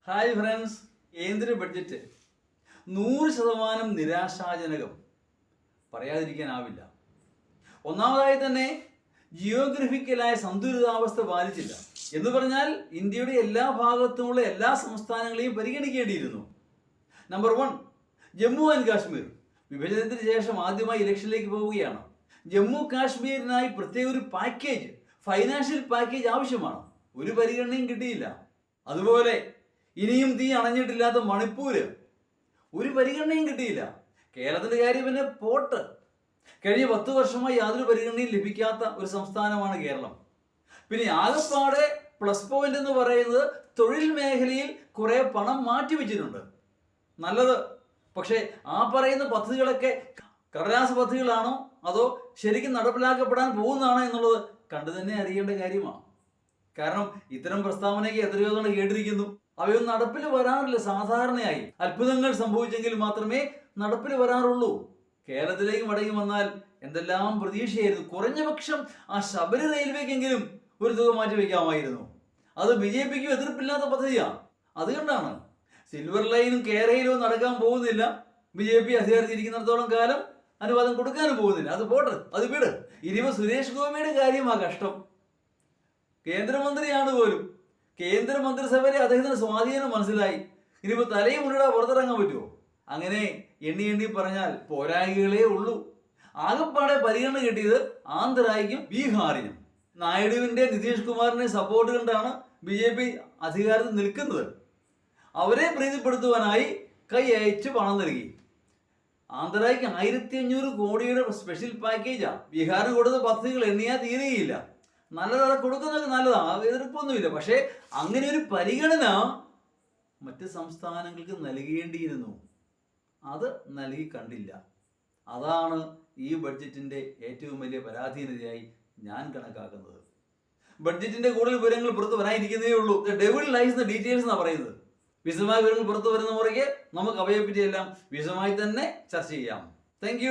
Hi friends, കേന്ദ്ര budget 100% നിരാശാജനകം, പറയാതിരിക്കാനാവില്ല. ഒന്നാമതായി തന്നെ ജിയോഗ്രഫിക്കലായ സന്തുലിതാവസ്ഥ പാലിച്ചില്ല എന്ന് പറഞ്ഞാൽ ഇന്ത്യയുടെ എല്ലാ ഭാഗത്തുമുള്ള എല്ലാ സംസ്ഥാനങ്ങളെയും പരിഗണിക്കേണ്ടിയിരുന്നു. നമ്പർ 1, ജമ്മു ആൻഡ് കാശ്മീർ വിഭജനത്തിന് ശേഷം ആദ്യമായി ഇലക്ഷനിലേക്ക് പോവുകയാണ്. ജമ്മു കാശ്മീരിനായി പ്രത്യേക ഒരു പാക്കേജ്, ഫൈനാൻഷ്യൽ പാക്കേജ് ആവശ്യമാണ്. ഒരു പരിഗണനയും കിട്ടിയില്ല. അതുപോലെ ഇനിയും തീ അണഞ്ഞിട്ടില്ലാത്ത മണിപ്പൂര്, ഒരു പരിഗണനയും കിട്ടിയില്ല. കേരളത്തിന്റെ കാര്യം പിന്നെ പോട്ട്. കഴിഞ്ഞ 10 വർഷമായി യാതൊരു പരിഗണനയും ലഭിക്കാത്ത ഒരു സംസ്ഥാനമാണ് കേരളം. പിന്നെ ആകപ്പാടെ പ്ലസ് പോയിന്റ് എന്ന് പറയുന്നത് തൊഴിൽ മേഖലയിൽ കുറെ പണം മാറ്റിവെച്ചിട്ടുണ്ട്, നല്ലത്. പക്ഷേ ആ പറയുന്ന പദ്ധതികളൊക്കെ കടലാസ് പദ്ധതികളാണോ അതോ ശരിക്കും നടപ്പിലാക്കപ്പെടാൻ പോകുന്നതാണോ എന്നുള്ളത് കണ്ടു തന്നെ അറിയേണ്ട കാര്യമാണ്. കാരണം ഇത്തരം പ്രസ്താവനയ്ക്ക് എത്രയോ തവണ കേട്ടിരിക്കുന്നു. അവയൊന്നും നടപ്പിൽ വരാറില്ല. സാധാരണയായി അത്ഭുതങ്ങൾ സംഭവിച്ചെങ്കിൽ മാത്രമേ നടപ്പിൽ വരാറുള്ളൂ. കേരളത്തിലേക്ക് മടങ്ങി വന്നാൽ എന്തെല്ലാം പ്രതീക്ഷയായിരുന്നു. കുറഞ്ഞപക്ഷം ആ ശബരി റെയിൽവേക്കെങ്കിലും ഒരു തുക മാറ്റി വയ്ക്കാമായിരുന്നു. അത് BJPക്ക് എതിർപ്പില്ലാത്ത പദ്ധതിയാണ്. അതുകൊണ്ടാണ് സിൽവർ ലൈനും കേരളയിലും നടക്കാൻ പോകുന്നില്ല. BJP അധികാരത്തിരിക്കുന്നിടത്തോളം കാലം അനുവാദം കൊടുക്കാനും പോകുന്നില്ല. അത് പോട്ടെ, അത് വിട്. ഇനിയിപ്പോ സുരേഷ് ഗോപിയുടെ കാര്യമാ കഷ്ടം. കേന്ദ്രമന്ത്രിയാണ് പോലും. കേന്ദ്രമന്ത്രിസഭയിലെ അദ്ദേഹത്തിന് സ്വാധീനം മനസ്സിലായി. ഇനിയിപ്പോ തലയും മുന്നിടാ പുറത്തിറങ്ങാൻ പറ്റുമോ? അങ്ങനെ എണ്ണി പറഞ്ഞാൽ പോരായികളേ ഉള്ളൂ. ആകെപ്പാടെ പരിഗണന കിട്ടിയത് ആന്ധ്രയ്ക്കും ബീഹാറിനും. നായിഡുവിന്റെ നിതീഷ് കുമാറിന്റെ സപ്പോർട്ട് കണ്ടാണ് BJP അധികാരത്തിൽ നിൽക്കുന്നത്. അവരെ പ്രീതിപ്പെടുത്തുവാനായി കൈ അയച്ച് പണം നൽകി. ആന്ധ്രയ്ക്ക് 1500 കോടിയുടെ സ്പെഷ്യൽ പാക്കേജാ. ബീഹാറിന് കൊടുത്ത പദ്ധതികൾ എണ്ണിയാൽ തീരുകയില്ല. നല്ലതാണ്, കൊടുക്കുന്നതൊക്കെ നല്ലതാണ്, എതിർപ്പൊന്നുമില്ല. പക്ഷേ അങ്ങനെ ഒരു പരിഗണന മറ്റ് സംസ്ഥാനങ്ങൾക്ക് നൽകേണ്ടിയിരുന്നു. അത് നൽകി കണ്ടില്ല. അതാണ് ഈ ബഡ്ജറ്റിന്റെ ഏറ്റവും വലിയ പരാധീനതയായി ഞാൻ കണക്കാക്കുന്നത്. ബഡ്ജറ്റിന്റെ കൂടുതൽ വിവരങ്ങൾ പുറത്തു വരാനിരിക്കുന്നേ ഉള്ളൂ. The devil lies the details എന്നാണ് പറയുന്നത്. വിശദമായ വിവരങ്ങൾ പുറത്തു വരുന്ന മുറയ്ക്ക് നമുക്ക് അവയെപ്പറ്റി എല്ലാം വിശദമായി തന്നെ ചർച്ച ചെയ്യാം. താങ്ക്